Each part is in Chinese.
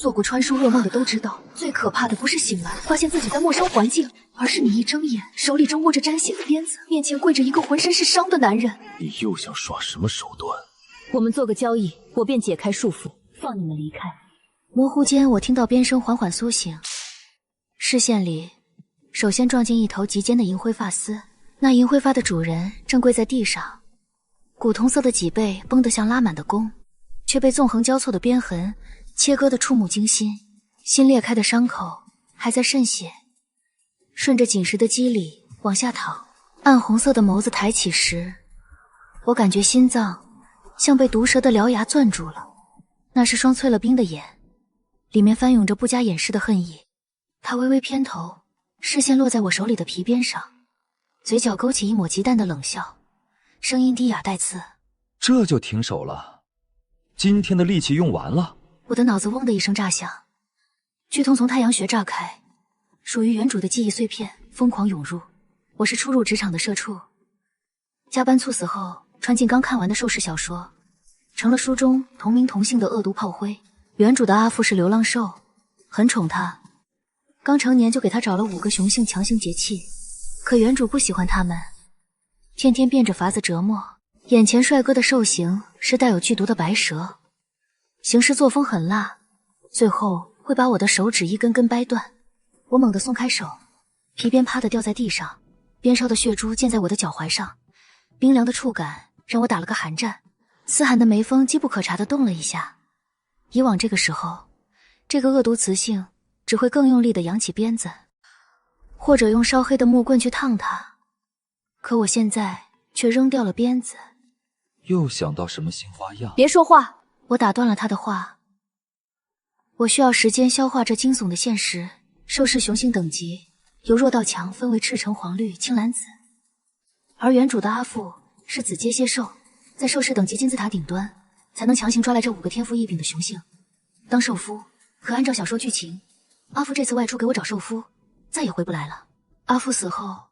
做过穿书噩梦的都知道，最可怕的不是醒来发现自己在陌生环境，而是你一睁眼，手里正握着沾血的鞭子，面前跪着一个浑身是伤的男人。你又想耍什么手段？我们做个交易，我便解开束缚，放你们离开。模糊间，我听到鞭声缓缓苏醒，视线里首先撞进一头极尖的银灰发丝，那银灰发的主人正跪在地上，古铜色的脊背绷得像拉满的弓，却被纵横交错的鞭痕切割得触目惊心，新裂开的伤口还在渗血，顺着紧实的肌理往下淌。暗红色的眸子抬起时，我感觉心脏像被毒蛇的獠牙攥住了，那是双淬了冰的眼，里面翻涌着不加掩饰的恨意。他微微偏头，视线落在我手里的皮鞭上，嘴角勾起一抹极淡的冷笑，声音低哑带刺：“这就停手了？今天的力气用完了？”我的脑子嗡的一声炸响，剧痛从太阳穴炸开，属于原主的记忆碎片疯狂涌入。我是初入职场的社畜，加班猝死后穿进刚看完的兽世小说，成了书中同名同姓的恶毒炮灰。原主的阿父是流浪兽，很宠他，刚成年就给他找了5个雄性强行结契，可原主不喜欢他们，天天变着法子折磨。眼前帅哥的兽形是带有剧毒的白蛇，行事作风狠辣，最后会把我的手指一根根掰断。我猛地松开手，皮鞭啪地掉在地上，鞭梢的血珠溅在我的脚踝上，冰凉的触感让我打了个寒战。嘶寒的眉峰机不可察地动了一下，以往这个时候，这个恶毒雌性只会更用力地扬起鞭子，或者用烧黑的木棍去烫它，可我现在却扔掉了鞭子。又想到什么新花样？别说话！我打断了他的话。我需要时间消化这惊悚的现实。兽世雄性等级由弱到强分为赤橙黄绿青蓝紫，而原主的阿父是紫阶蝎兽，在兽世等级金字塔顶端，才能强行抓来这5个天赋异禀的雄性当兽夫。可按照小说剧情，阿父这次外出给我找兽夫，再也回不来了。阿父死后，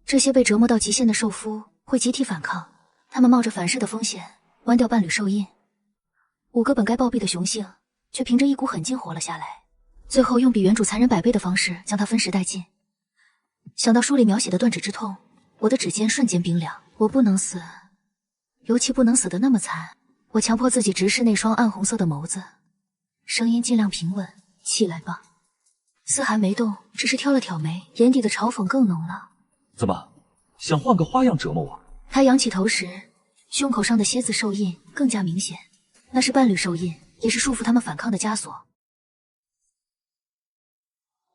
这些被折磨到极限的兽夫会集体反抗，他们冒着反噬的风险弯掉伴侣兽印，5个本该暴毙的雄性却凭着一股狠劲活了下来，最后用比原主残忍100倍的方式将它分食殆尽。想到书里描写的断指之痛，我的指尖瞬间冰凉。我不能死，尤其不能死得那么惨。我强迫自己直视那双暗红色的眸子，声音尽量平稳：“起来吧。”思涵没动，只是挑了挑眉，眼底的嘲讽更浓了。怎么，想换个花样折磨我？他仰起头时，胸口上的蝎子兽印更加明显，那是伴侣兽印，也是束缚他们反抗的枷锁。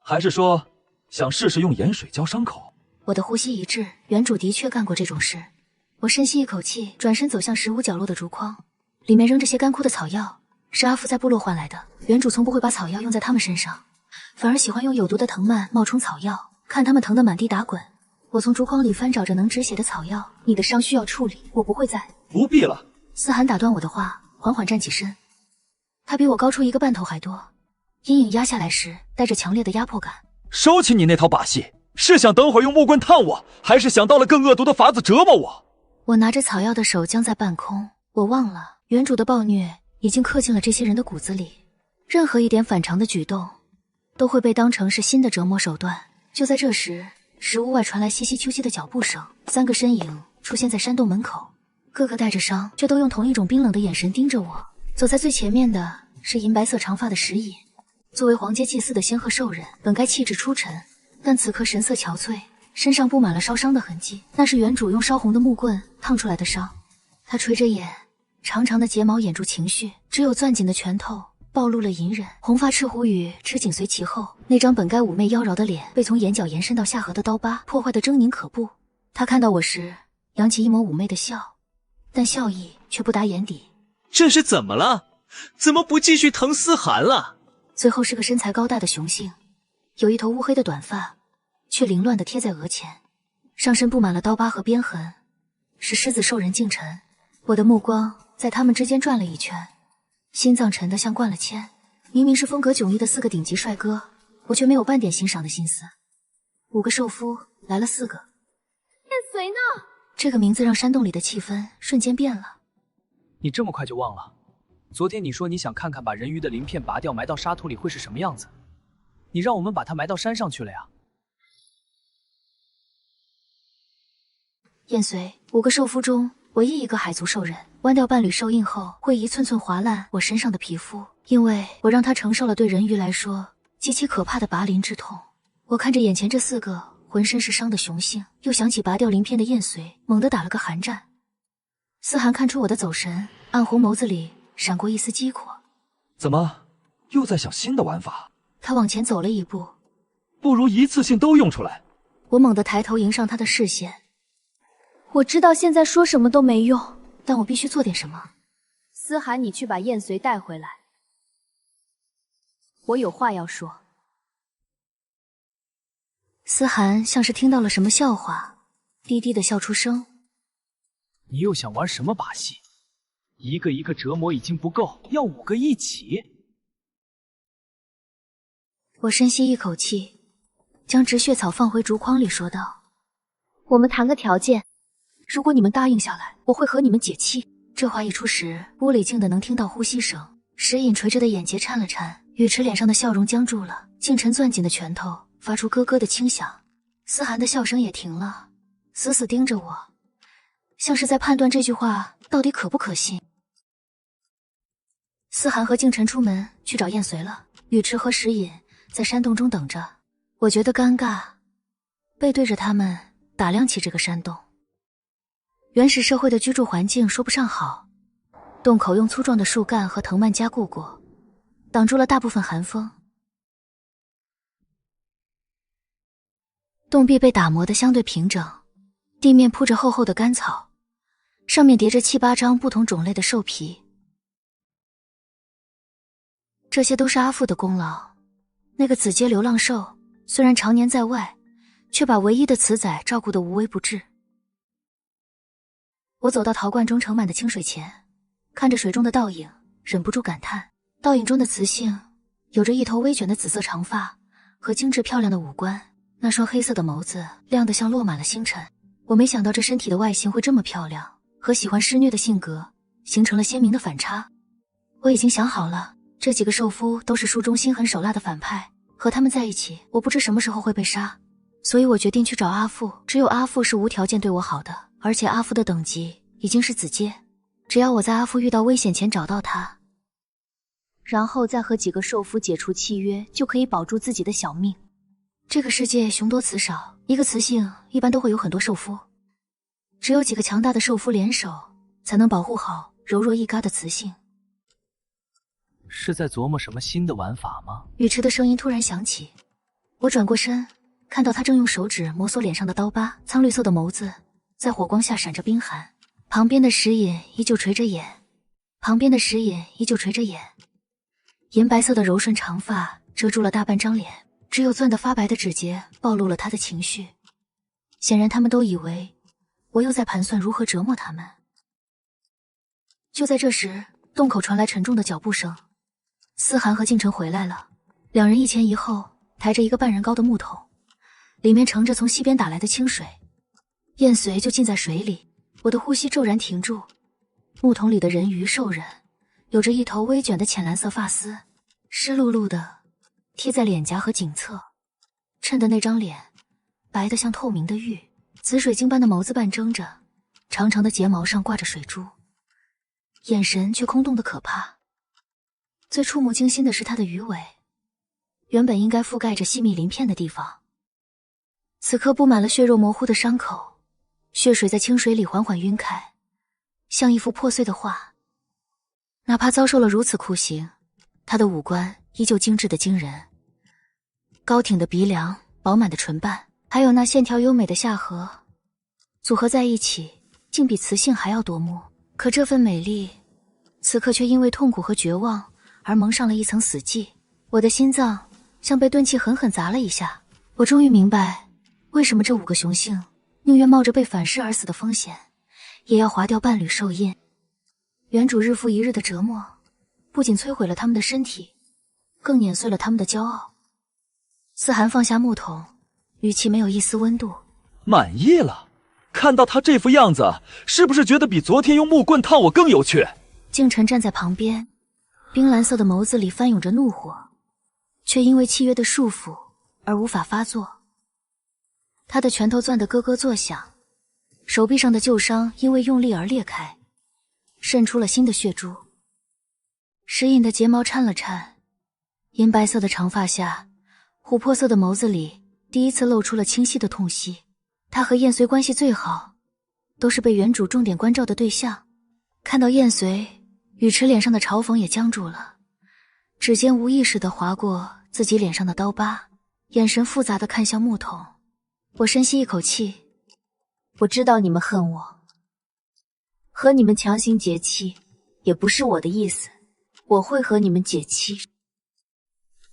还是说想试试用盐水浇伤口？我的呼吸一滞，原主的确干过这种事。我深吸一口气，转身走向食物角落的竹筐，里面扔着些干枯的草药，是阿父在部落换来的。原主从不会把草药用在他们身上，反而喜欢用有毒的藤蔓冒充草药，看他们疼得满地打滚。我从竹筐里翻找着能止血的草药。你的伤需要处理，我不会再……不必了。思涵打断我的话，缓缓站起身。他比我高出1个半头还多，阴影压下来时带着强烈的压迫感。收起你那套把戏，是想等会儿用木棍烫我，还是想到了更恶毒的法子折磨我？我拿着草药的手僵在半空，我忘了原主的暴虐已经刻进了这些人的骨子里，任何一点反常的举动都会被当成是新的折磨手段。就在这时，食物外传来窸窸窣窸的脚步声，3个身影出现在山洞门口，个个带着伤，却都用同一种冰冷的眼神盯着我。走在最前面的是银白色长发的石隐，作为黄阶祭祀的仙鹤兽人，本该气质出尘，但此刻神色憔悴，身上布满了烧伤的痕迹，那是原主用烧红的木棍烫出来的伤。他垂着眼，长长的睫毛掩住情绪，只有攥紧的拳头暴露了隐忍。红发赤狐羽齿紧随其后，那张本该妩媚妖娆的脸被从眼角延伸到下颌的刀疤破坏得狰狞可怖。他看到我时扬起一抹妩媚的笑，但笑意却不达眼底。这是怎么了？怎么不继续疼思涵了？最后是个身材高大的雄性，有一头乌黑的短发，却凌乱地贴在额前，上身布满了刀疤和鞭痕，是狮子兽人敬晨。我的目光在他们之间转了一圈，心脏沉得像灌了铅。明明是风格迥异的4个顶级帅哥，我却没有半点欣赏的心思。5个兽夫来了4个，燕随呢？这个名字让山洞里的气氛瞬间变了。你这么快就忘了？昨天你说你想看看把人鱼的鳞片拔掉埋到沙土里会是什么样子，你让我们把它埋到山上去了呀。燕随，5个兽夫中唯一一个海族兽人，剜掉伴侣兽印后会一寸寸划烂我身上的皮肤，因为我让他承受了对人鱼来说极其可怕的拔鳞之痛。我看着眼前这4个浑身是伤的雄性，又想起拔掉鳞片的燕随，猛地打了个寒战。思涵看出我的走神，暗红眸子里闪过一丝激阔。怎么又在想新的玩法？他往前走了一步，不如一次性都用出来。我猛地抬头迎上他的视线。我知道现在说什么都没用，但我必须做点什么。思涵，你去把燕随带回来，我有话要说。思涵像是听到了什么笑话，低低的笑出声。你又想玩什么把戏？一个一个折磨已经不够，要5个一起。我深吸一口气，将植血草放回竹筐里，说道：我们谈个条件，如果你们答应下来，我会和你们解气。这话一出时，屋里静的能听到呼吸声，石隐垂着的眼睫颤了颤，雨池脸上的笑容僵住了，静晨攥紧的拳头发出咯咯的轻响，思涵的笑声也停了，死死盯着我，像是在判断这句话到底可不可信。思涵和静晨出门去找燕随了，雨池和石隐在山洞中等着。我觉得尴尬，背对着他们打量起这个山洞。原始社会的居住环境说不上好，洞口用粗壮的树干和藤蔓加固过，挡住了大部分寒风。洞壁被打磨得相对平整，地面铺着厚厚的干草，上面叠着7、8张不同种类的兽皮。这些都是阿父的功劳。那个紫阶流浪兽虽然常年在外，却把唯一的雌崽照顾得无微不至。我走到陶罐中盛满的清水前，看着水中的倒影，忍不住感叹，倒影中的雌性有着一头微卷的紫色长发和精致漂亮的五官，那双黑色的眸子亮得像落满了星辰。我没想到这身体的外形会这么漂亮，和喜欢施虐的性格形成了鲜明的反差。我已经想好了，这几个兽夫都是书中心狠手辣的反派，和他们在一起，我不知什么时候会被杀。所以我决定去找阿父，只有阿父是无条件对我好的，而且阿父的等级已经是紫阶，只要我在阿父遇到危险前找到他，然后再和几个兽夫解除契约，就可以保住自己的小命。这个世界雄多雌少，一个雌性一般都会有很多兽夫，只有几个强大的兽夫联手，才能保护好柔弱一嘎的雌性。是在琢磨什么新的玩法吗？雨池的声音突然响起，我转过身，看到他正用手指摩挲脸上的刀疤，苍绿色的眸子在火光下闪着冰寒。旁边的石隐依旧垂着眼，银白色的柔顺长发遮住了大半张脸，只有攥得发白的指节暴露了他的情绪。显然他们都以为我又在盘算如何折磨他们。就在这时，洞口传来沉重的脚步声，思涵和静晨回来了，两人一前一后抬着一个半人高的木桶，里面盛着从西边打来的清水。燕随就浸在水里，我的呼吸骤然停住。木桶里的人鱼兽人有着一头微卷的浅蓝色发丝，湿漉漉的贴在脸颊和颈侧，衬得那张脸白得像透明的玉，紫水晶般的眸子半睁着，长长的睫毛上挂着水珠，眼神却空洞的可怕。最触目惊心的是他的鱼尾，原本应该覆盖着细密鳞片的地方，此刻布满了血肉模糊的伤口，血水在清水里缓缓晕开，像一幅破碎的画。哪怕遭受了如此酷刑，他的五官依旧精致的惊人，高挺的鼻梁，饱满的唇瓣，还有那线条优美的下颌，组合在一起竟比雌性还要夺目。可这份美丽此刻却因为痛苦和绝望而蒙上了一层死寂。我的心脏像被钝器狠狠砸了一下，我终于明白为什么这5个雄性宁愿冒着被反噬而死的风险，也要划掉伴侣兽印。原主日复一日的折磨不仅摧毁了他们的身体，更碾碎了他们的骄傲。思涵放下木桶，语气没有一丝温度。满意了？看到他这副样子，是不是觉得比昨天用木棍烫我更有趣？静晨站在旁边，冰蓝色的眸子里翻涌着怒火，却因为契约的束缚而无法发作。他的拳头攥得咯咯作响，手臂上的旧伤因为用力而裂开，渗出了新的血珠。石隐的睫毛颤了颤，银白色的长发下，琥珀色的眸子里第一次露出了清晰的痛惜。他和燕随关系最好，都是被原主重点关照的对象。看到燕随，雨池脸上的嘲讽也僵住了，指尖无意识地划过自己脸上的刀疤，眼神复杂地看向木桶。我深吸一口气，我知道你们恨我，和你们强行结契也不是我的意思，我会和你们解契。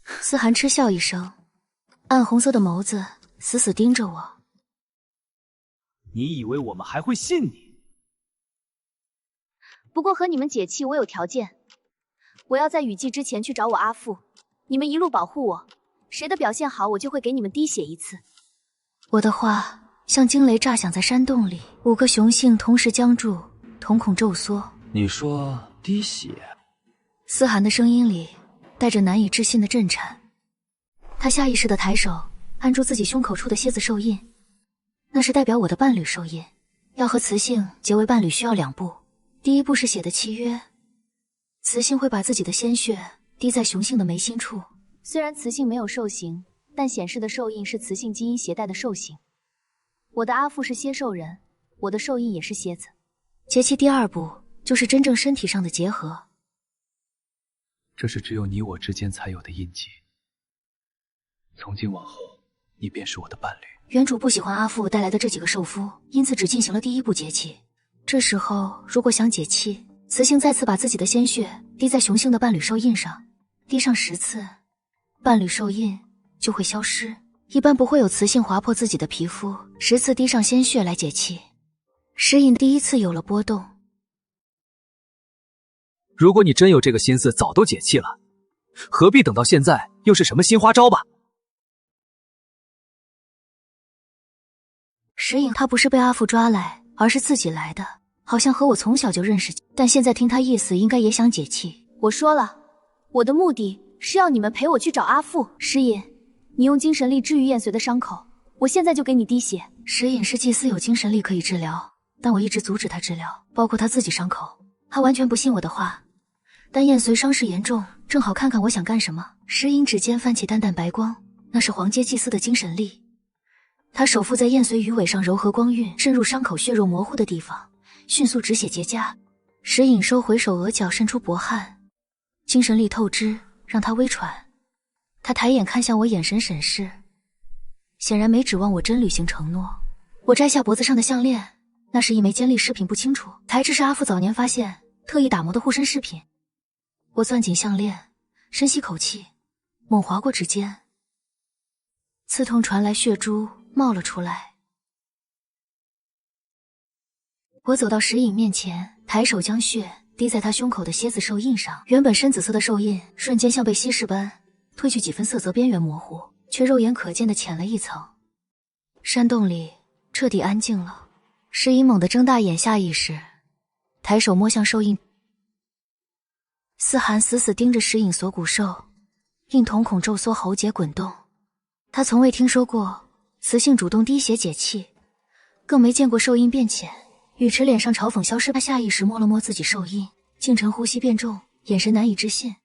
思涵嗤笑一声，暗红色的眸子死死盯着我。你以为我们还会信你？不过和你们解契我有条件，我要在雨季之前去找我阿父，你们一路保护我，谁的表现好我就会给你们滴血一次。我的话像惊雷炸响在山洞里，5个雄性同时僵住，瞳孔骤缩。你说滴血？思涵的声音里带着难以置信的震颤。他下意识地抬手按住自己胸口处的蝎子兽印，那是代表我的伴侣兽印。要和雌性结为伴侣需要2步，第一步是血的契约，雌性会把自己的鲜血滴在雄性的眉心处。虽然雌性没有兽形，但显示的兽印是雌性基因携带的兽形。我的阿父是蝎兽人，我的兽印也是蝎子。结契第2步就是真正身体上的结合，这是只有你我之间才有的印记。从今往后，你便是我的伴侣。原主不喜欢阿父带来的这几个兽夫，因此只进行了第1步结契。这时候如果想解契，雌性再次把自己的鲜血滴在雄性的伴侣兽印上，滴上10次，伴侣兽印就会消失。一般不会有雌性划破自己的皮肤10次滴上鲜血来解气。石隐第一次有了波动。如果你真有这个心思，早都解气了，何必等到现在？又是什么新花招吧？石隐他不是被阿父抓来，而是自己来的，好像和我从小就认识，但现在听他意思，应该也想解气。我说了，我的目的是要你们陪我去找阿父。石隐，你用精神力治愈燕随的伤口，我现在就给你滴血。石隐是祭司，有精神力可以治疗，但我一直阻止他治疗，包括他自己伤口。他完全不信我的话。但燕随伤势严重，正好看看我想干什么。石隐指尖泛起淡淡白光，那是黄阶祭司的精神力。他手附在燕随鱼尾上，柔和光晕渗入伤口血肉模糊的地方，迅速止血结痂。石隐收回手，额角渗出薄汗，精神力透支，让他微喘。他抬眼看向我，眼神审视，显然没指望我真履行承诺。我摘下脖子上的项链，那是一枚尖利饰品，不清楚材质，是阿父早年发现特意打磨的护身饰品。我攥紧项链，深吸口气，猛划过指尖，刺痛传来，血珠冒了出来。我走到石隐面前，抬手将血滴在他胸口的蝎子兽印上，原本深紫色的兽印瞬间像被稀释般褪去几分色泽，边缘模糊，却肉眼可见的浅了一层。山洞里彻底安静了。石隐猛地睁大眼，下意识抬手摸向兽印。思涵死死盯着石隐锁骨兽印，瞳孔骤缩，喉结滚动。他从未听说过雌性主动滴血解气，更没见过兽印变浅。雨池脸上嘲讽消失，他下意识摸了摸自己兽印，静沉呼吸变重，眼神难以置信。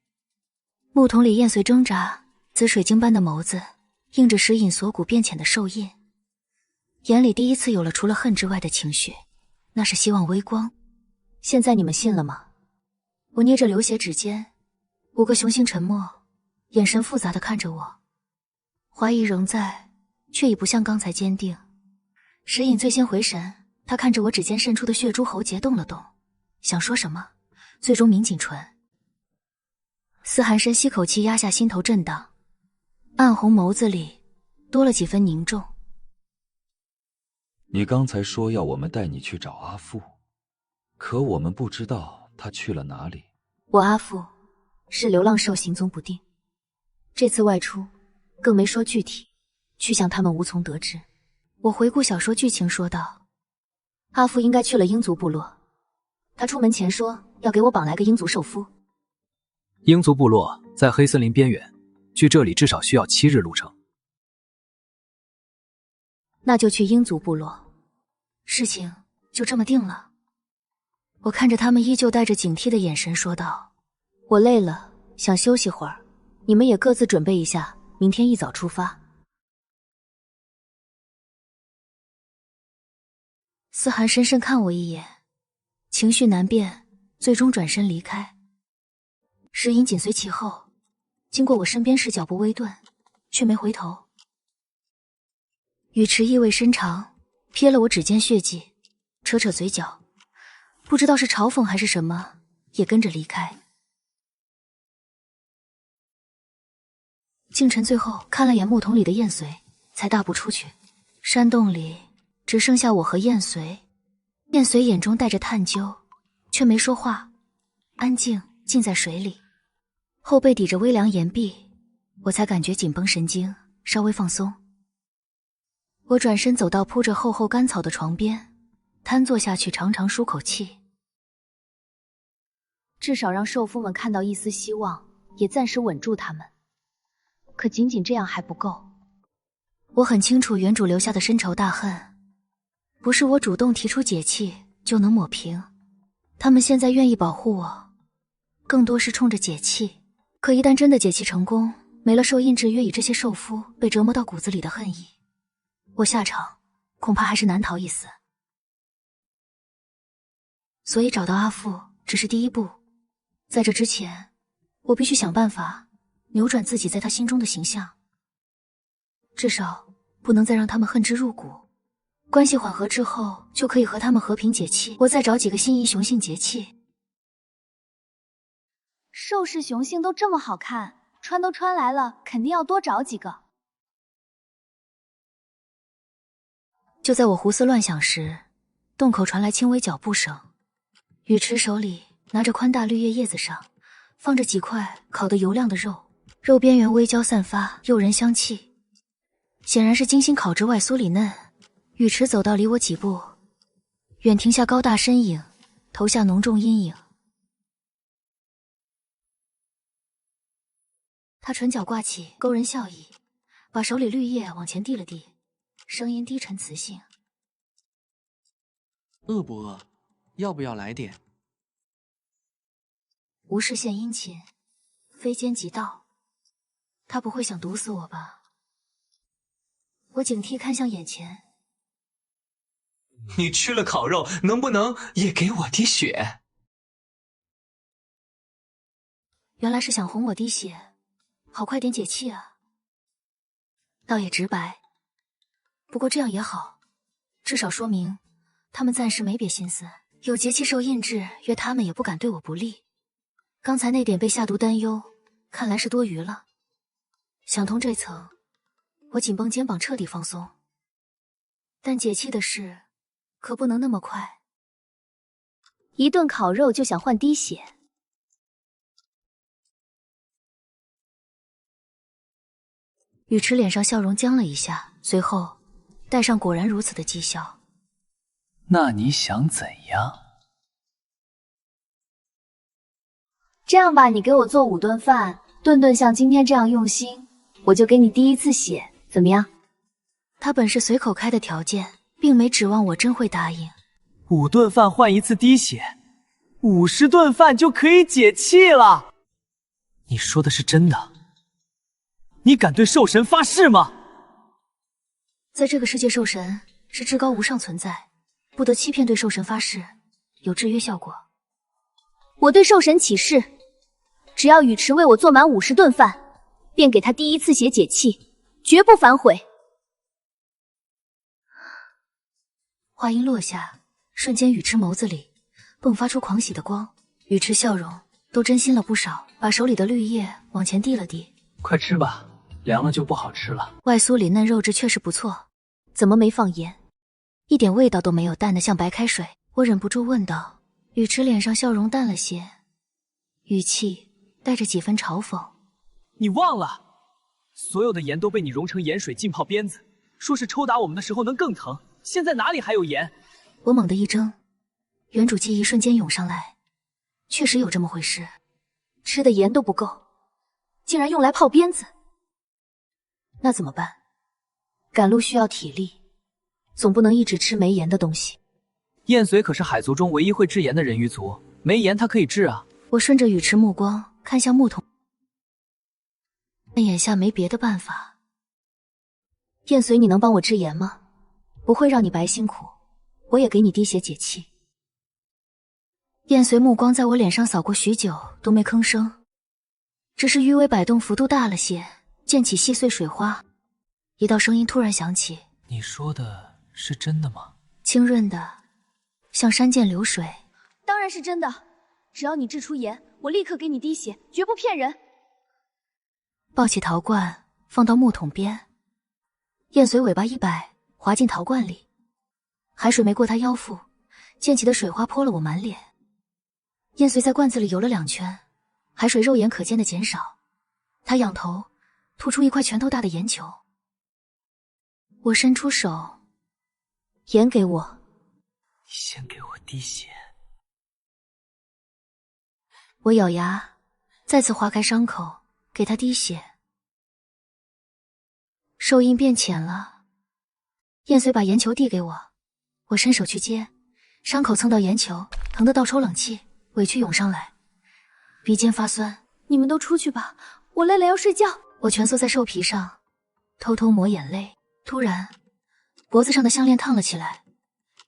木桶里燕随挣扎，紫水晶般的眸子映着石隐锁骨变浅的兽印，眼里第一次有了除了恨之外的情绪，那是希望微光。现在你们信了吗？我捏着流血指尖，5个雄性沉默，眼神复杂地看着我，怀疑仍在，却已不像刚才坚定。石隐最先回神，他看着我指尖渗出的血珠，喉结动了动，想说什么，最终抿紧唇。思涵深吸口气，压下心头震荡，暗红眸子里多了几分凝重。你刚才说要我们带你去找阿父，可我们不知道他去了哪里。我阿父是流浪兽，行踪不定，这次外出更没说具体去向，他们无从得知。我回顾小说剧情说道，阿父应该去了鹰族部落，他出门前说要给我绑来个鹰族兽夫。鹰族部落在黑森林边缘，距这里至少需要7日路程。那就去鹰族部落。事情就这么定了。我看着他们依旧带着警惕的眼神说道：“我累了，想休息会儿，你们也各自准备一下，明天一早出发。”思涵深深看我一眼，情绪难辨，最终转身离开。石隐紧随其后，经过我身边时脚步微顿，却没回头。雨池意味深长，瞥了我指尖血迹，扯扯嘴角，不知道是嘲讽还是什么，也跟着离开。静晨最后看了眼木桶里的燕随，才大步出去。山洞里只剩下我和燕随，燕随眼中带着探究，却没说话，安静浸在水里，后背抵着微凉岩壁，我才感觉紧绷神经稍微放松。我转身走到铺着厚厚干草的床边，瘫坐下去，长长舒口气。至少让兽夫们看到一丝希望，也暂时稳住他们。可仅仅这样还不够。我很清楚原主留下的深仇大恨，不是我主动提出解气就能抹平。他们现在愿意保护我，更多是冲着解气。可一旦真的解气成功，没了受印制约与这些兽夫被折磨到骨子里的恨意，我下场恐怕还是难逃一死。所以找到阿父只是第一步，在这之前，我必须想办法扭转自己在他心中的形象，至少不能再让他们恨之入骨。关系缓和之后，就可以和他们和平解气。我再找几个心仪雄性结气。兽氏雄性都这么好看，穿都穿来了，肯定要多找几个。就在我胡思乱想时，洞口传来轻微脚步声。雨池手里拿着宽大绿叶，叶子上放着几块烤得油亮的肉，肉边缘微焦散发诱人香气，显然是精心烤制外酥里嫩。雨池走到离我几步，远停下高大身影，投下浓重阴影。他唇角挂起勾人笑意，把手里绿叶往前递了递，声音低沉磁性：“饿不饿？要不要来点？”无事献殷勤，非奸即盗。他不会想毒死我吧？我警惕看向眼前。你吃了烤肉，能不能也给我滴血？原来是想哄我滴血，好快点解气啊。倒也直白，不过这样也好，至少说明他们暂时没别心思。有节气受印制，约他们也不敢对我不利。刚才那点被下毒担忧，看来是多余了。想通这层，我紧绷肩膀彻底放松。但解气的事可不能那么快。一顿烤肉就想换滴血？雨池脸上笑容僵了一下，随后带上果然如此的讥笑。那你想怎样？这样吧，你给我做5顿饭，顿顿像今天这样用心，我就给你滴1次血，怎么样？他本是随口开的条件，并没指望我真会答应。5顿饭换1次滴血，50顿饭就可以解气了。你说的是真的？你敢对兽神发誓吗？在这个世界，兽神是至高无上存在，不得欺骗。对兽神发誓，有制约效果。我对兽神起誓，只要雨池为我做满50顿饭，便给他滴1次血解气，绝不反悔。话音落下，瞬间雨池眸子里迸发出狂喜的光，雨池笑容都真心了不少，把手里的绿叶往前递了递。快吃吧，凉了就不好吃了。外酥里嫩，肉质确实不错，怎么没放盐？一点味道都没有，淡得像白开水。我忍不住问道。雨池脸上笑容淡了些，语气带着几分嘲讽：“你忘了，所有的盐都被你融成盐水浸泡鞭子，说是抽打我们的时候能更疼，现在哪里还有盐？”我猛地一怔，原主记忆瞬间涌上来，确实有这么回事。吃的盐都不够，竟然用来泡鞭子。那怎么办？赶路需要体力，总不能一直吃没盐的东西。燕随可是海族中唯一会制盐的人鱼族，没盐他可以制啊。我顺着雨池目光看向木桶，但眼下没别的办法。燕随，你能帮我制盐吗？不会让你白辛苦，我也给你滴血解气。燕随目光在我脸上扫过许久，都没吭声，只是余尾摆动幅度大了些，溅起细碎水花。一道声音突然响起：“你说的是真的吗？”清润的，像山涧流水。当然是真的，只要你制出盐，我立刻给你滴血，绝不骗人。抱起陶罐，放到木桶边。燕随尾巴一摆，滑进陶罐里，海水没过他腰腹，溅起的水花泼了我满脸。燕随在罐子里游了2圈，海水肉眼可见的减少。他仰头，吐出一块拳头大的盐球。我伸出手，盐给我。你先给我滴血。我咬牙，再次划开伤口，给他滴血。手印变浅了。燕随把盐球递给我，我伸手去接，伤口蹭到盐球，疼得倒抽冷气，委屈涌上来，鼻尖发酸。你们都出去吧，我累了要睡觉。我蜷缩在兽皮上，偷偷抹眼泪。突然，脖子上的项链烫了起来，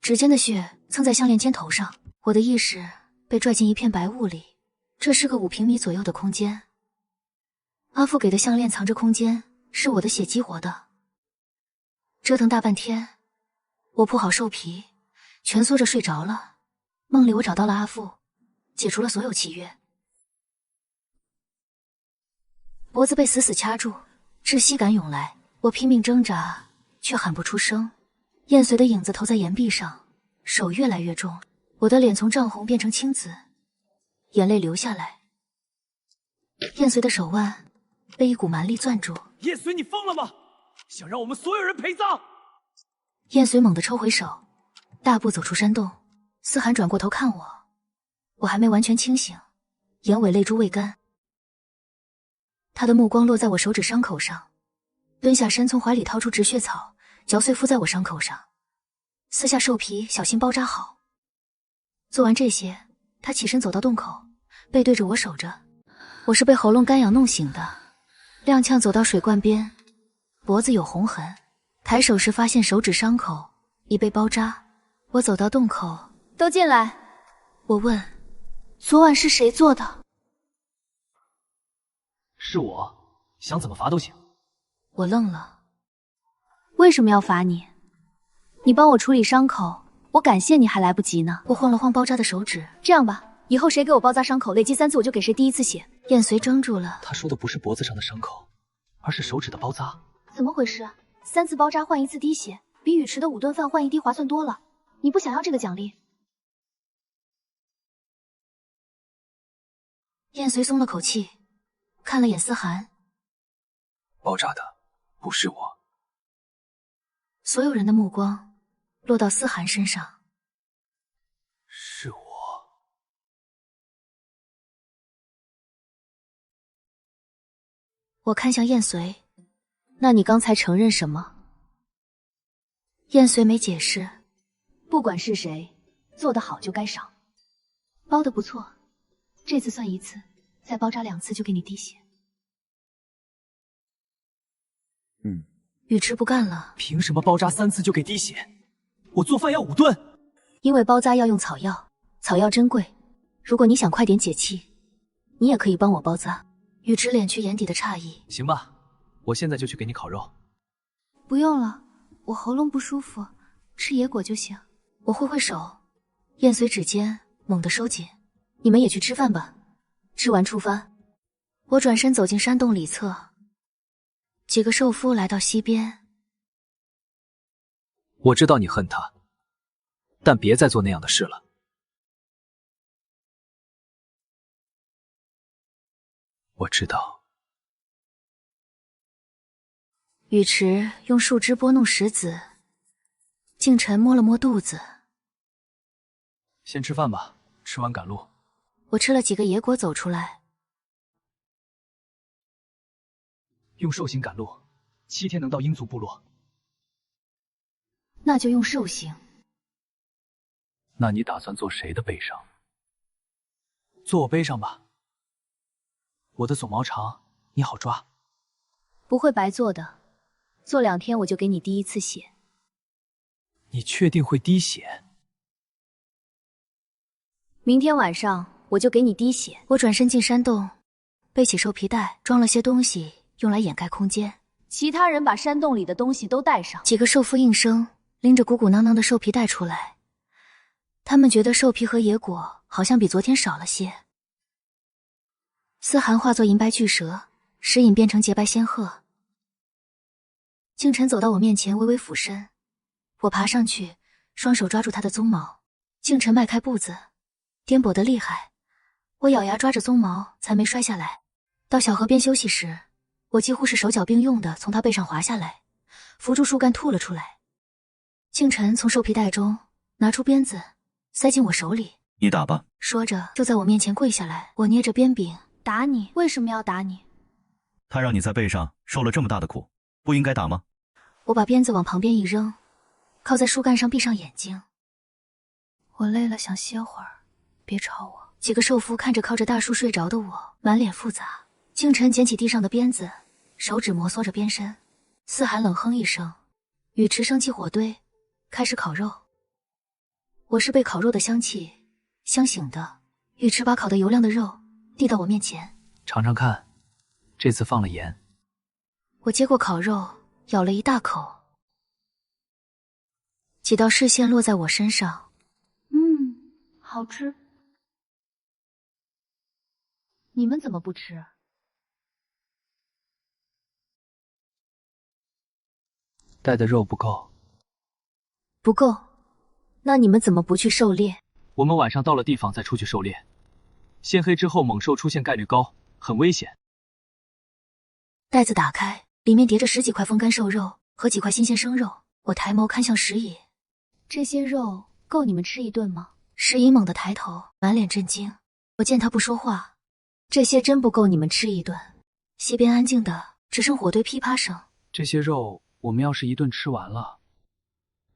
指尖的血蹭在项链尖头上，我的意识被拽进一片白雾里。这是个5平米左右的空间。阿父给的项链藏着空间，是我的血激活的。折腾大半天，我铺好兽皮，蜷缩着睡着了。梦里我找到了阿父，解除了所有契约。脖子被死死掐住，窒息感涌来，我拼命挣扎，却喊不出声。燕随的影子投在岩壁上，手越来越重，我的脸从涨红变成青紫，眼泪流下来。燕随的手腕被一股蛮力攥住。燕随，你疯了吗？想让我们所有人陪葬？燕随猛地抽回手，大步走出山洞。思涵转过头看我，我还没完全清醒，眼尾泪珠未干。他的目光落在我手指伤口上，蹲下身从怀里掏出止血草，嚼碎敷在我伤口上，撕下兽皮，小心包扎好。做完这些，他起身走到洞口，背对着我守着。我是被喉咙干痒弄醒的，踉跄走到水罐边，脖子有红痕，抬手时发现手指伤口已被包扎。我走到洞口，都进来。我问，昨晚是谁做的？是我，想怎么罚都行。我愣了。为什么要罚你？你帮我处理伤口，我感谢你还来不及呢。我晃了晃包扎的手指。这样吧，以后谁给我包扎伤口，累计3次我就给谁滴1次血。燕随怔住了。他说的不是脖子上的伤口，而是手指的包扎。怎么回事？3次包扎换1次滴血，比雨池的5顿饭换1滴划算多了。你不想要这个奖励？燕随松了口气，看了眼思涵。包扎的不是我。所有人的目光落到思涵身上。是我。我看向燕随，那你刚才承认什么？燕随没解释。不管是谁，做得好就该赏。包得不错，这次算1次，再包扎2次就给你滴血。雨池不干了。凭什么包扎3次就给滴血？我做饭要5顿。因为包扎要用草药，草药珍贵。如果你想快点解气，你也可以帮我包扎。雨池敛去眼底的诧异。行吧，我现在就去给你烤肉。不用了，我喉咙不舒服，吃野果就行。我挥挥手，燕随指尖猛地收紧。你们也去吃饭吧，吃完出发。我转身走进山洞里侧，几个兽夫来到溪边。我知道你恨他，但别再做那样的事了。我知道。雨池用树枝拨弄石子，静晨摸了摸肚子。先吃饭吧，吃完赶路。我吃了几个野果走出来，用兽形赶路，7天能到鹰族部落。那就用兽形。那你打算坐谁的背上？坐我背上吧。我的总毛长，你好抓。不会白做的，做2天我就给你滴1次血。你确定会滴血？明天晚上我就给你滴血。我转身进山洞，背起兽皮袋，装了些东西用来掩盖空间。其他人把山洞里的东西都带上。几个兽夫应声拎着鼓鼓囊囊的兽皮袋出来，他们觉得兽皮和野果好像比昨天少了些。思涵化作银白巨蛇，石隐变成洁白仙鹤。静晨走到我面前，微微俯身，我爬上去，双手抓住他的鬃毛。静晨迈开步子，颠簸得厉害，我咬牙抓着鬃毛，才没摔下来。到小河边休息时，我几乎是手脚并用的从他背上滑下来，扶住树干吐了出来。静晨从兽皮袋中拿出鞭子，塞进我手里。你打吧。说着就在我面前跪下来，我捏着鞭柄。打你？为什么要打你？他让你在背上受了这么大的苦，不应该打吗？我把鞭子往旁边一扔，靠在树干上闭上眼睛。我累了，想歇会儿，别吵我。几个兽夫看着靠着大树睡着的我，满脸复杂。静晨捡起地上的鞭子，手指摩挲着鞭身。思涵冷哼一声，雨池升起火堆，开始烤肉。我是被烤肉的香气香醒的。雨池把烤得油亮的肉递到我面前，尝尝看，这次放了盐。我接过烤肉，咬了一大口，几道视线落在我身上。好吃。你们怎么不吃？带的肉不够。不够？那你们怎么不去狩猎？我们晚上到了地方再出去狩猎。天黑之后猛兽出现概率高，很危险。袋子打开，里面叠着10几块风干瘦肉和几块新鲜生肉。我抬眸看向石隐，这些肉够你们吃1顿吗？石隐猛地抬头，满脸震惊。我见他不说话，这些真不够你们吃1顿。溪边安静的只剩火堆噼啪声。这些肉我们要是一顿吃完了，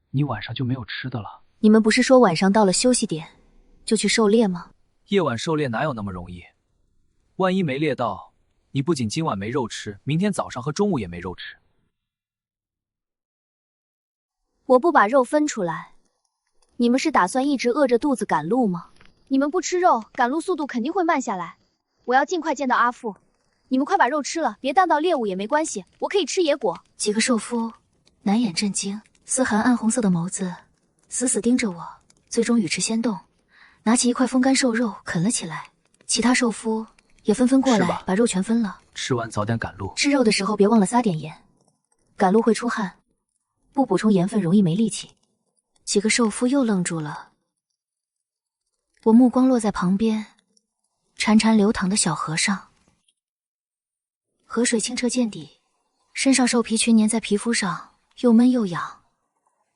你晚上就没有吃的了。你们不是说晚上到了休息点就去狩猎吗？夜晚狩猎哪有那么容易？万一没猎到，你不仅今晚没肉吃，明天早上和中午也没肉吃。我不把肉分出来，你们是打算一直饿着肚子赶路吗？你们不吃肉，赶路速度肯定会慢下来。我要尽快见到阿父，你们快把肉吃了，别当到猎物也没关系，我可以吃野果。几个兽夫难掩震惊，思涵暗红色的眸子死死盯着我。最终语迟先动，拿起一块风干瘦肉啃了起来。其他兽夫也纷纷过来把肉全分了。吃完早点赶路。吃肉的时候别忘了撒点盐，赶路会出汗，不补充盐分容易没力气。几个兽夫又愣住了。我目光落在旁边潺潺流淌的小河上，河水清澈见底，身上兽皮群粘在皮肤上，又闷又痒，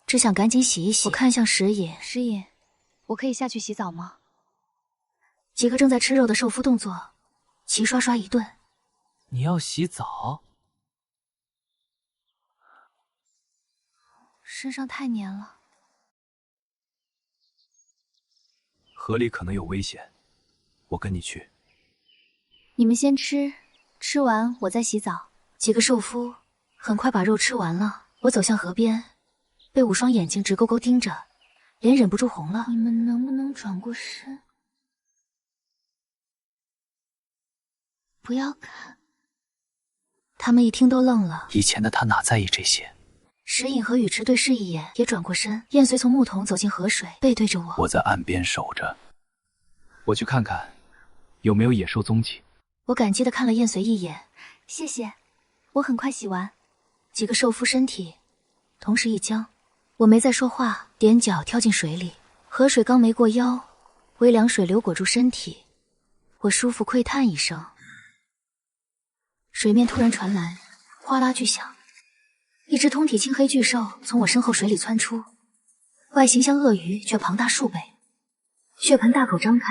只想赶紧洗一洗。我看向石隐，石隐，我可以下去洗澡吗？几个正在吃肉的兽夫动作齐刷刷一顿。你要洗澡？身上太黏了。河里可能有危险，我跟你去。你们先吃，吃完我再洗澡。几个兽夫很快把肉吃完了。我走向河边，被5双眼睛直勾勾盯着，脸忍不住红了。你们能不能转过身？不要看。他们一听都愣了。以前的他哪在意这些？石隐和雨池对视一眼，也转过身。燕随从木桶走进河水，背对着我。我在岸边守着，我去看看有没有野兽踪迹。我感激地看了燕随一眼，谢谢，我很快洗完。几个兽夫身体同时一僵，我没再说话，踮脚跳进水里。河水刚没过腰，微凉水流裹住身体，我舒服喟叹一声。水面突然传来哗啦巨响，一只通体青黑巨兽从我身后水里窜出，外形像鳄鱼，却庞大数倍，血盆大口张开，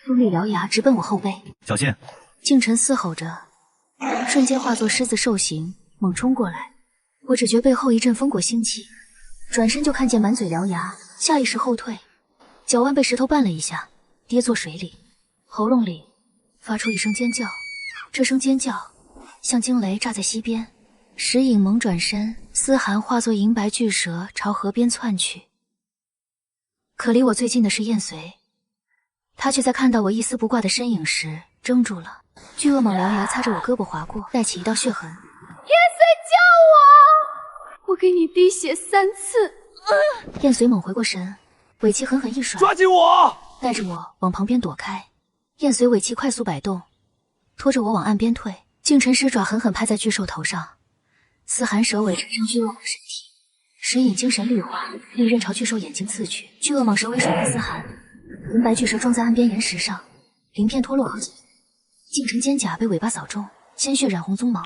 锋利獠牙直奔我后背。小心！静晨嘶吼着瞬间化作狮子兽形猛冲过来。我只觉背后一阵风果腥气，转身就看见满嘴獠牙，下意识后退，脚腕被石头绊了一下，跌坐水里，喉咙里发出一声尖叫。这声尖叫像惊雷炸在溪边。石影猛转身，思涵化作银白巨蛇朝河边窜去。可离我最近的是燕随，他却在看到我一丝不挂的身影时怔住了。巨鳄蟒獠牙擦着我胳膊划过，带起一道血痕。燕随救我！我给你滴血3次。燕随猛回过神，尾鳍狠狠一甩，抓紧我！带着我往旁边躲开。燕随尾鳍快速摆动，拖着我往岸边退。净尘狮爪狠狠拍在巨兽头上，思涵蛇尾缠上巨鳄蟒身体，石影精神绿化，利刃朝巨兽眼睛刺去。巨鳄蟒蛇尾甩过思涵，银白巨蛇撞在岸边岩石上，鳞片脱落好几。净尘肩甲被尾巴扫中，鲜血染红鬃毛。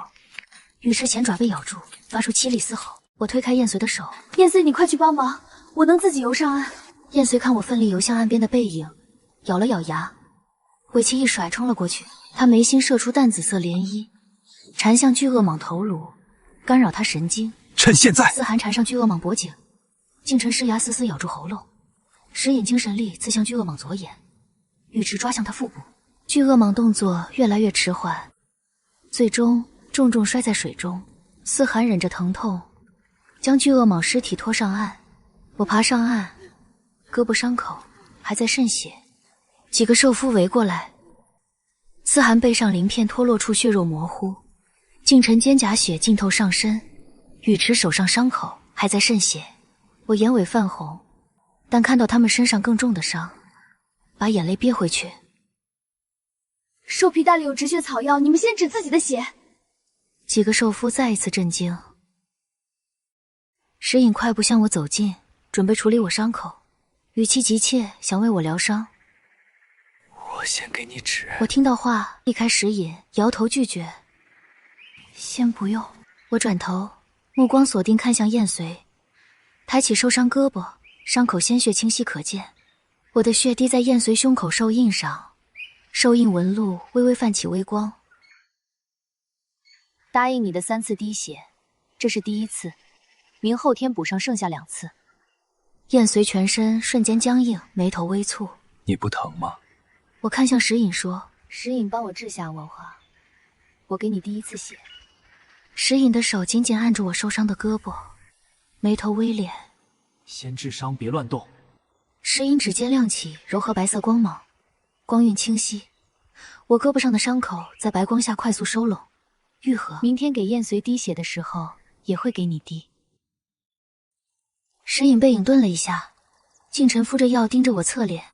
羽翅前爪被咬住，发出凄厉嘶吼。我推开燕随的手，燕随，你快去帮忙，我能自己游上岸。燕随看我奋力游向岸边的背影，咬了咬牙，尾鳍一甩冲了过去。他眉心射出淡紫色涟漪，缠向巨鳄蟒头颅，干扰他神经。趁现在！思涵缠上巨鳄蟒脖颈，净尘狮牙死死咬住喉咙，石影精神力刺向巨鳄蟒左眼，羽翅抓向他腹部。巨鳄蟒动作越来越迟缓，最终重重摔在水中。思涵忍着疼痛，将巨鳄蟒尸体拖上岸。我爬上岸，胳膊伤口还在渗血，几个兽夫围过来。思涵背上鳞片脱落处血肉模糊，净尘肩胛血浸透上身，羽翅手上伤口还在渗血。我眼尾泛红，但看到他们身上更重的伤，把眼泪憋回去。兽皮袋里有止血草药，你们先止自己的血。几个兽夫再一次震惊。石影快步向我走近，准备处理我伤口，语气急切，想为我疗伤。我先给你止。我听到话，避开石影，摇头拒绝。先不用。我转头，目光锁定看向燕随，抬起受伤胳膊，伤口鲜血清晰可见。我的血滴在燕随胸口兽印上，兽印纹路微微泛起微光。答应你的3次滴血，这是第1次，明后天补上剩下2次。燕随全身瞬间僵硬，眉头微蹙。你不疼吗？我看向石影说：“石影帮我治下文化，我给你滴1次血。”石影的手紧紧按住我受伤的胳膊，眉头微敛。先治伤，别乱动。石影指尖亮起柔和白色光芒，光晕清晰。我胳膊上的伤口在白光下快速收拢愈合。明天给燕随滴血的时候，也会给你滴。石影背影顿了一下，净尘敷着药盯着我侧脸。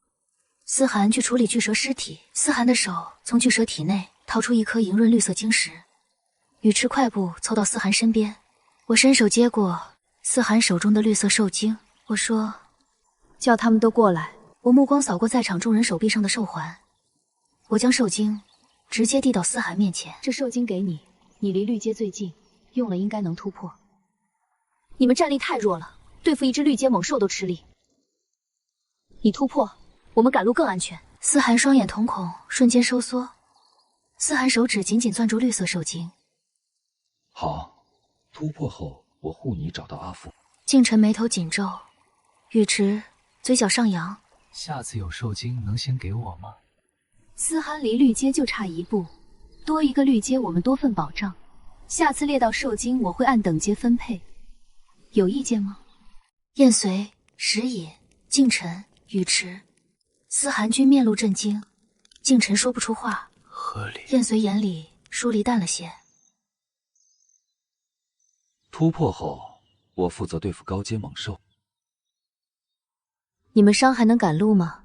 思涵去处理巨蛇尸体，思涵的手从巨蛇体内掏出一颗莹润绿色晶石，羽翅快步凑到思涵身边。我伸手接过思涵手中的绿色兽晶，我说：“叫他们都过来。”我目光扫过在场众人手臂上的兽环，我将兽晶直接递到思涵面前。这兽晶给你，你离绿阶最近，用了应该能突破。你们战力太弱了，对付一只绿阶猛兽都吃力。你突破，我们赶路更安全。思涵双眼瞳孔瞬间收缩，思涵手指紧紧攥住绿色兽晶。好，突破后我护你找到阿父。净尘眉头紧皱，羽池嘴角上扬。下次有兽晶能先给我吗？思涵离绿阶就差1步，多一个绿阶我们多份保障。下次猎到兽晶我会按等阶分配，有意见吗？燕随、石隐、净尘、羽池，思涵均面露震惊。净尘说不出话，合理。燕随眼里疏离淡了些。突破后，我负责对付高阶猛兽。你们伤还能赶路吗？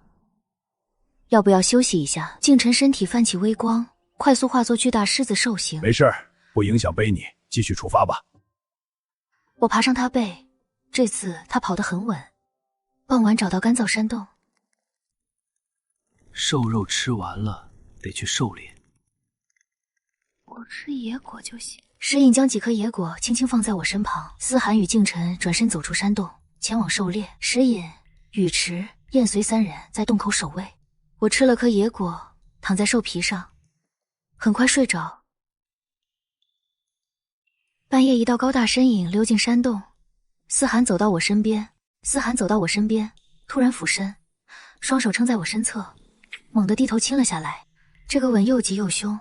要不要休息一下？净尘身体泛起微光，快速化作巨大狮子兽形。没事，不影响背你，继续出发吧。我爬上他背，这次他跑得很稳。傍晚找到干燥山洞，兽肉吃完了，得去狩猎。我吃野果就行。石隐将几颗野果轻轻放在我身旁。思涵与净尘转身走出山洞，前往狩猎。石隐、羽池、燕随3人在洞口守卫。我吃了颗野果，躺在兽皮上，很快睡着。半夜，一道高大身影溜进山洞。思涵走到我身边，突然俯身，双手撑在我身侧，猛地低头亲了下来。这个吻又急又凶，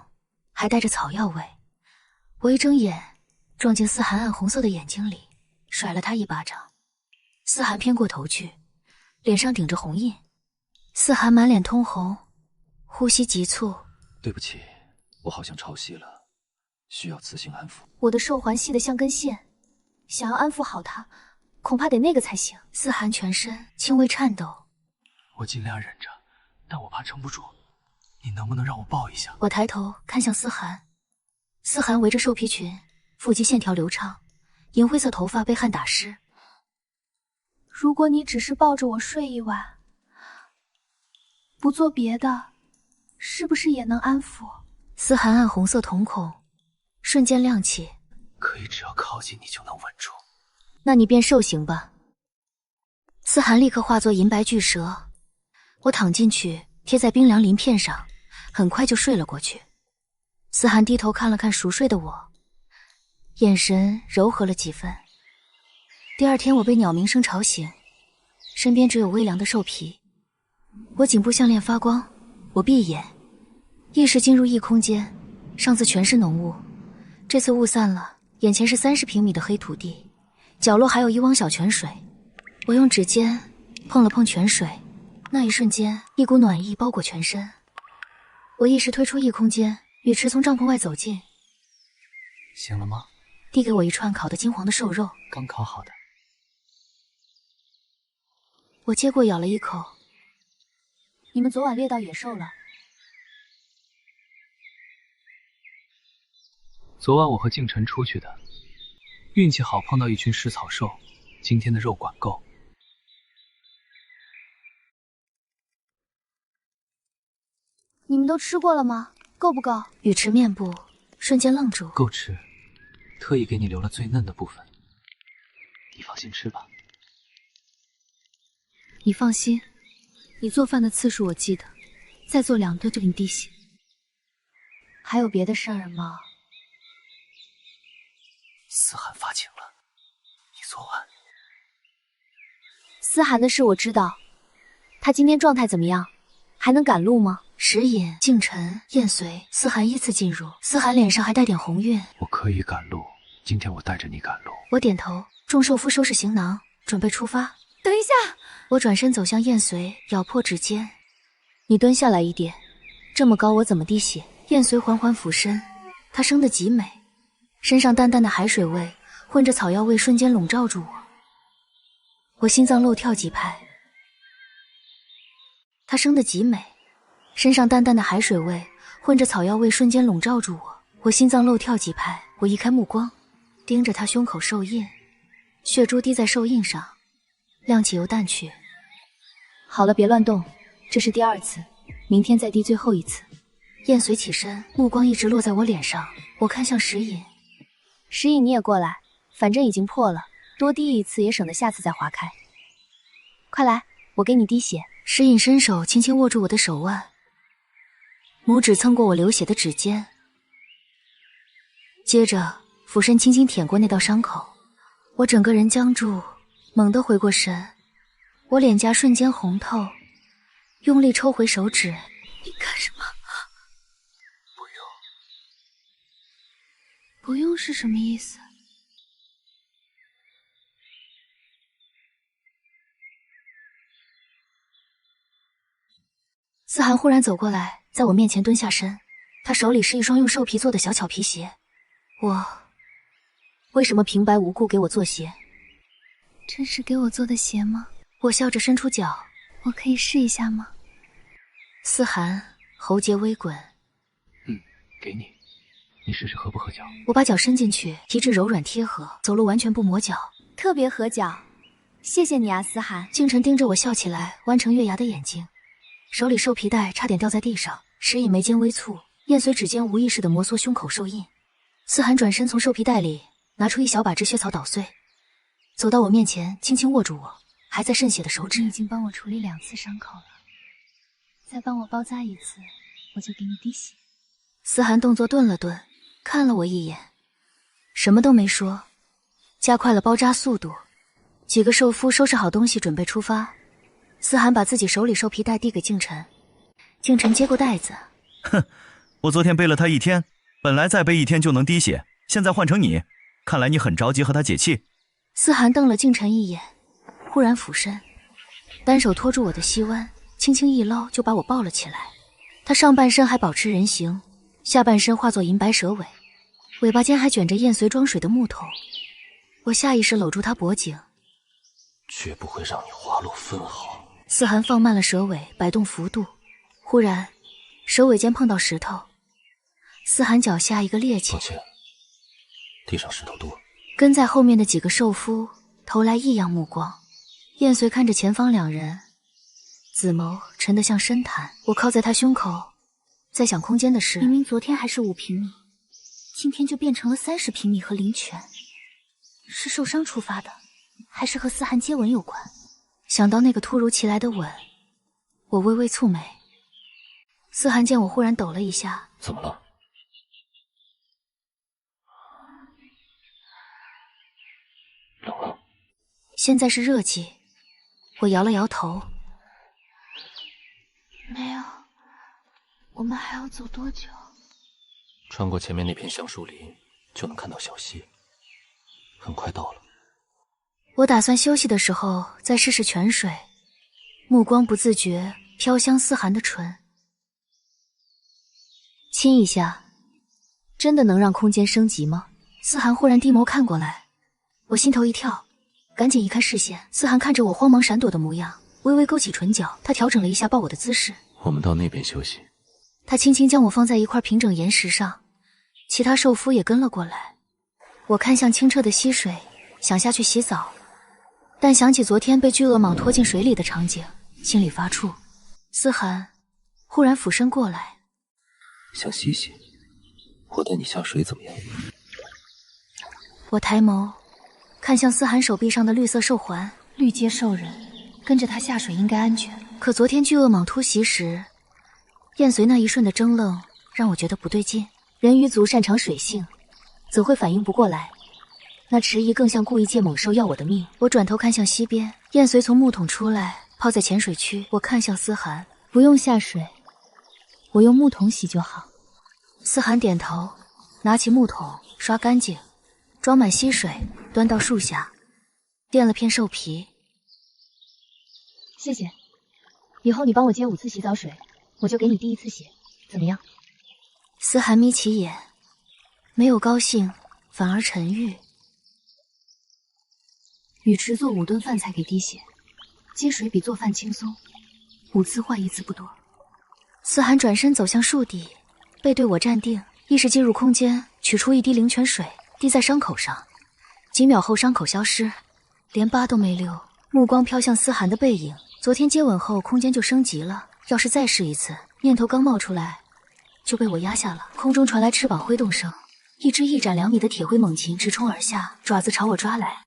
还带着草药味。我一睁眼，撞进思涵暗红色的眼睛里，甩了他一巴掌。思涵偏过头去，脸上顶着红印。思涵满脸通红，呼吸急促。对不起，我好像潮汐了，需要磁性安抚。我的手环细得像根线，想要安抚好他，恐怕得那个才行。思涵全身轻微颤抖。我尽量忍着，但我怕撑不住。你能不能让我抱一下？我抬头看向思涵，思涵围着兽皮裙，腹肌线条流畅，银灰色头发被汗打湿。如果你只是抱着我睡一晚，不做别的，是不是也能安抚？思涵暗红色瞳孔瞬间亮起。可以，只要靠近你就能稳住。那你便受刑吧。思涵立刻化作银白巨蛇，我躺进去，贴在冰凉鳞片上，很快就睡了过去。思涵低头看了看熟睡的我，眼神柔和了几分。第二天，我被鸟鸣声吵醒，身边只有微凉的兽皮。我颈部项链发光，我闭眼，意识进入异空间。上次全是浓雾，这次雾散了，眼前是30平米的黑土地，角落还有一汪小泉水。我用指尖碰了碰泉水，那一瞬间，一股暖意包裹全身。我意识退出异空间，雨池从帐篷外走近。醒了吗？递给我一串烤得金黄的瘦肉，刚烤好的。我接过咬了一口。你们昨晚猎到野兽了？昨晚我和静晨出去的，运气好碰到一群食草兽，今天的肉管够。你们都吃过了吗？够不够？雨池面部瞬间愣住。够吃，特意给你留了最嫩的部分，你放心吃吧。你放心，你做饭的次数我记得，再做2顿就给你滴血。还有别的事儿吗？思涵发情了，你昨晚……思涵的事我知道，他今天状态怎么样？还能赶路吗？石隐、静晨、燕随，思涵依次进入。思涵脸上还带点红晕。我可以赶路，今天我带着你赶路。我点头。众兽夫收拾行囊，准备出发。等一下！我转身走向燕随，咬破指尖。你蹲下来一点，这么高我怎么滴血？燕随缓缓俯身，她生得极美，身上淡淡的海水味混着草药味瞬间笼罩住我。我心脏漏跳几拍。她生得极美，身上淡淡的海水味混着草药味瞬间笼罩住我。我心脏漏跳几拍。我移开目光，盯着她胸口兽印，血珠滴在兽印上，亮起又淡去。好了，别乱动，这是第2次，明天再滴最后一次。燕随起身，目光一直落在我脸上。我看向石隐，石隐你也过来，反正已经破了，多滴一次也省得下次再划开。快来，我给你滴血。石隐伸手轻轻握住我的手腕，拇指蹭过我流血的指尖，接着俯身轻轻舔过那道伤口。我整个人僵住，猛地回过神，我脸颊瞬间红透，用力抽回手指。你干什么？不用。不用是什么意思？思涵忽然走过来，在我面前蹲下身，他手里是一双用兽皮做的小巧皮鞋。为什么平白无故给我做鞋？这是给我做的鞋吗？我笑着伸出脚，我可以试一下吗？思涵喉结微滚。给你，你试试合不合脚。我把脚伸进去，皮质柔软贴合，走路完全不磨脚，特别合脚。谢谢你啊，思涵。静晨盯着我笑起来，弯成月牙的眼睛，手里兽皮带差点掉在地上。石隐眉间微蹙，燕随指尖无意识地摩挲胸口兽印。思涵转身从兽皮袋里拿出一小把止血草捣碎，走到我面前，轻轻握住我还在渗血的手指。你已经帮我处理2次伤口了，再帮我包扎1次，我就给你滴血。思涵动作顿了顿，看了我一眼，什么都没说，加快了包扎速度。几个兽夫收拾好东西准备出发，思涵把自己手里兽皮袋递给敬晨，敬晨接过袋子。哼，我昨天背了他一天，本来再背一天就能滴血，现在换成你，看来你很着急和他解气。思涵瞪了敬晨一眼，忽然俯身，单手托住我的膝弯，轻轻一捞就把我抱了起来。他上半身还保持人形，下半身化作银白蛇尾，尾巴间还卷着燕随装水的木头。我下意识搂住他脖颈，绝不会让你滑落分毫。思涵放慢了蛇尾摆动幅度，忽然蛇尾间碰到石头，思涵脚下一个趔趄，抱歉，地上石头多。跟在后面的几个兽夫投来异样目光。燕随看着前方两人，紫眸沉得像深潭。我靠在他胸口，在想空间的事。明明昨天还是5平米，今天就变成了30平米和灵泉。是受伤触发的，还是和思涵接吻有关？想到那个突如其来的吻，我微微蹙眉。思涵见我忽然抖了一下，怎么了？冷了？现在是热季。我摇了摇头。没有，我们还要走多久？穿过前面那片橡树林，就能看到小溪。很快到了。我打算休息的时候再试试泉水，目光不自觉飘向思涵的唇，亲一下，真的能让空间升级吗？思涵忽然低眸看过来，我心头一跳，赶紧移开视线。思涵看着我慌忙闪躲的模样，微微勾起唇角，他调整了一下抱我的姿势。我们到那边休息。他轻轻将我放在一块平整岩石上，其他兽夫也跟了过来。我看向清澈的溪水，想下去洗澡，但想起昨天被巨鳄蟒拖进水里的场景，心里发怵。思涵忽然俯身过来，想洗洗，我带你下水怎么样？我抬眸看向思涵手臂上的绿色兽环，绿阶兽人，跟着他下水应该安全。可昨天巨鳄蟒突袭时，燕随那一瞬的怔愣让我觉得不对劲。人鱼族擅长水性，怎会反应不过来？那迟疑更像故意借猛兽要我的命。我转头看向溪边，燕随从木桶出来，泡在浅水区。我看向思涵，不用下水，我用木桶洗就好。思涵点头，拿起木桶刷干净，装满溪水，端到树下，垫了片兽皮。谢谢，以后你帮我接5次洗澡水，我就给你滴1次血，怎么样？思涵眯起眼，没有高兴，反而沉郁。雨池做5顿饭才给滴血，接水比做饭轻松，5次换1次不多。思涵转身走向树底，背对我站定，意识进入空间，取出1滴灵泉水，滴在伤口上。几秒后，伤口消失，连疤都没留。目光飘向思涵的背影。昨天接吻后，空间就升级了，要是再试一次，念头刚冒出来，就被我压下了。空中传来翅膀挥动声，一只翼展2米的铁灰猛禽直冲而下，爪子朝我抓来。